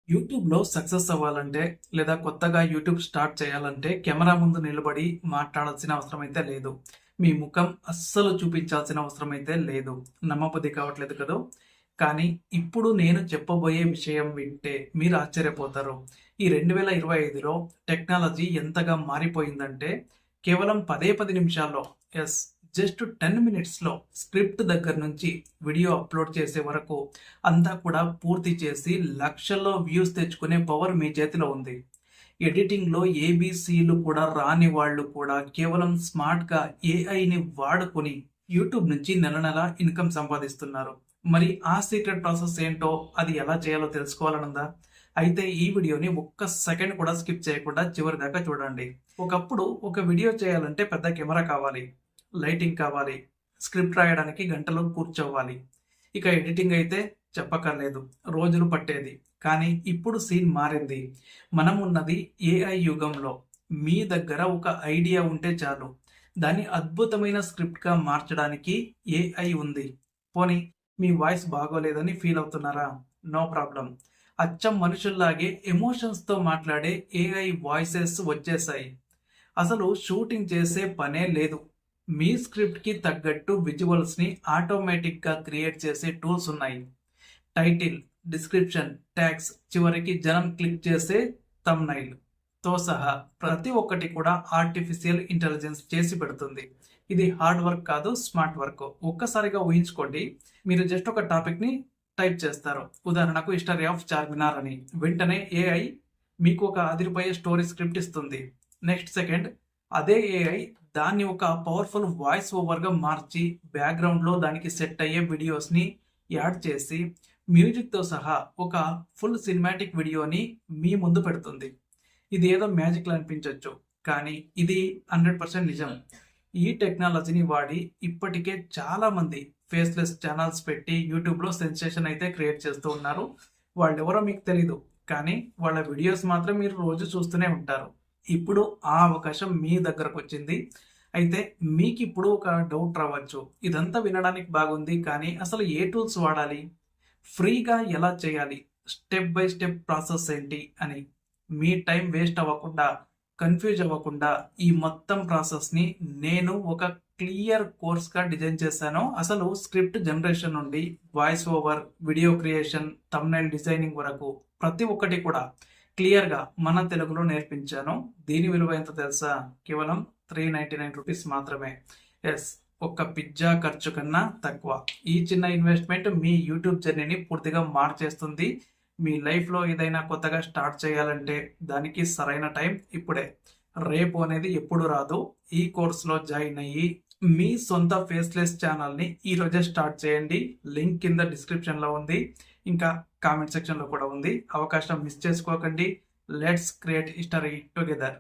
యూట్యూబ్‌లో సక్సెస్ అవ్వాలంటే, లేదా కొత్తగా యూట్యూబ్ స్టార్ట్ చేయాలంటే కెమెరా ముందు నిలబడి మాట్లాడాల్సిన అవసరమైతే లేదు. మీ ముఖం అస్సలు చూపించాల్సిన అవసరమైతే లేదు. నమ్మబుద్ధి కావట్లేదు కదూ! కానీ ఇప్పుడు నేను చెప్పబోయే విషయం వింటే మీరు ఆశ్చర్యపోతారు. ఈ 2025లో టెక్నాలజీ ఎంతగా మారిపోయిందంటే, కేవలం పదే 10 నిమిషాల్లో యెస్ జస్ట్ 10 మినిట్స్‌లో స్క్రిప్ట్ దగ్గర నుంచి వీడియో అప్‌లోడ్ చేసే వరకు అంతా కూడా పూర్తి చేసి లక్షల్లో వ్యూస్ తెచ్చుకునే పవర్ మీ చేతిలో ఉంది. ఎడిటింగ్‌లో ఏబీసీలు కూడా రాని వాళ్ళు కూడా కేవలం స్మార్ట్‌గా ఏఐని వాడుకొని యూట్యూబ్ నుంచి నెల నెల ఇన్కమ్ సంపాదిస్తున్నారు. మరి ఆ సీక్రెట్ ప్రాసెస్ ఏంటో, అది ఎలా చేయాలో తెలుసుకోవాలనుందా? అయితే ఈ వీడియోని ఒక్క సెకండ్ కూడా స్కిప్ చేయకుండా చివరి దాకా చూడండి. ఒకప్పుడు ఒక వీడియో చేయాలంటే పెద్ద కెమెరా కావాలి, లైటింగ్ కావాలి, స్క్రిప్ట్ రాయడానికి గంటలు కూర్చోవాలి. ఇక ఎడిటింగ్ అయితే చెప్పక్కర్లేదు, రోజులు పట్టేది. కానీ ఇప్పుడు సీన్ మారింది. మనం ఉన్నది ఏఐ యుగంలో. మీ దగ్గర ఒక ఐడియా ఉంటే చాలు, దాన్ని అద్భుతమైన స్క్రిప్ట్గా మార్చడానికి ఏఐ ఉంది. పోనీ మీ వాయిస్ బాగోలేదని ఫీల్ అవుతున్నారా? No problem. అచ్చం మనుషుల్లాగే ఎమోషన్స్తో మాట్లాడే ఏఐ వాయిసెస్ వచ్చేసాయి. అసలు షూటింగ్ చేసే పనే లేదు. మీ స్క్రిప్ట్కి తగ్గట్టు విజువల్స్ని ఆటోమేటిక్గా క్రియేట్ చేసే టూల్స్ ఉన్నాయి. టైటిల్, డిస్క్రిప్షన్, ట్యాగ్స్, చివరికి జనం క్లిక్ చేసే థంబ్నైల్ తో సహా ప్రతి ఒక్కటి కూడా ఆర్టిఫిషియల్ ఇంటెలిజెన్స్ చేసి పెడుతుంది. ఇది హార్డ్ వర్క్ కాదు, స్మార్ట్ వర్క్. ఒక్కసారిగా ఊహించుకోండి, మీరు జస్ట్ ఒక టాపిక్ని టైప్ చేస్తారు. ఉదాహరణకు హిస్టరీ ఆఫ్ చార్మినార్ అని. వెంటనే ఏఐ మీకు ఒక అదిరిపోయే స్టోరీ స్క్రిప్ట్ ఇస్తుంది. నెక్స్ట్ సెకండ్ అదే ఏఐ దాన్ని ఒక పవర్ఫుల్ వాయిస్ ఓవర్గా మార్చి బ్యాక్గ్రౌండ్లో దానికి సెట్ అయ్యే వీడియోస్ని యాడ్ చేసి మ్యూజిక్తో సహా ఒక ఫుల్ సినిమాటిక్ వీడియోని మీ ముందు పెడుతుంది. ఇది ఏదో మ్యాజిక్లా అనిపించవచ్చు, కానీ ఇది 100% నిజం. ఈ టెక్నాలజీని వాడి ఇప్పటికే చాలామంది ఫేస్లెస్ ఛానల్స్ పెట్టి యూట్యూబ్లో సెన్సేషన్ అయితే క్రియేట్ చేస్తూ ఉన్నారు. వాళ్ళెవరో మీకు తెలీదు, కానీ వాళ్ళ వీడియోస్ మాత్రం మీరు రోజు చూస్తూనే ఉంటారు. ఇప్పుడు ఆ అవకాశం మీ దగ్గరకు వచ్చింది. అయితే మీకు ఇప్పుడు ఒక డౌట్ రావచ్చు, ఇదంతా వినడానికి బాగుంది, కానీ అసలు ఏ టూల్స్ వాడాలి, ఫ్రీగా ఎలా చేయాలి, స్టెప్ బై స్టెప్ ప్రాసెస్ ఏంటి అని. మీ టైం వేస్ట్ అవ్వకుండా, కన్ఫ్యూజ్ అవ్వకుండా ఈ మొత్తం ప్రాసెస్ని నేను ఒక క్లియర్ కోర్స్గా డిజైన్ చేశాను. అసలు స్క్రిప్ట్ జనరేషన్ నుండి voice over, video creation, thumbnail designing వరకు ప్రతి ఒక్కటి కూడా క్లియర్గా మన తెలుగులో నేర్పించాను. దీని విలువ ఎంత తెలుసా? కేవలం 399 రూపీస్ మాత్రమే. ఎస్, ఒక్క పిజ్జా ఖర్చు కన్నా తక్కువ. ఈ చిన్న ఇన్వెస్ట్మెంట్ మీ యూట్యూబ్ జర్నీని పూర్తిగా మార్చేస్తుంది. మీ లైఫ్లో ఏదైనా కొత్తగా స్టార్ట్ చేయాలంటే దానికి సరైన టైం ఇప్పుడే. రేపు అనేది ఎప్పుడు రాదు. ఈ కోర్సులో జాయిన్ అయ్యి మీ సొంత ఫేస్లెస్ ఛానల్ని ఈరోజే స్టార్ట్ చేయండి. లింక్ కింద డిస్క్రిప్షన్లో ఉంది, ఇంకా కామెంట్ సెక్షన్లో కూడా ఉంది. అవకాశం మిస్ చేసుకోకండి. Let's create history together.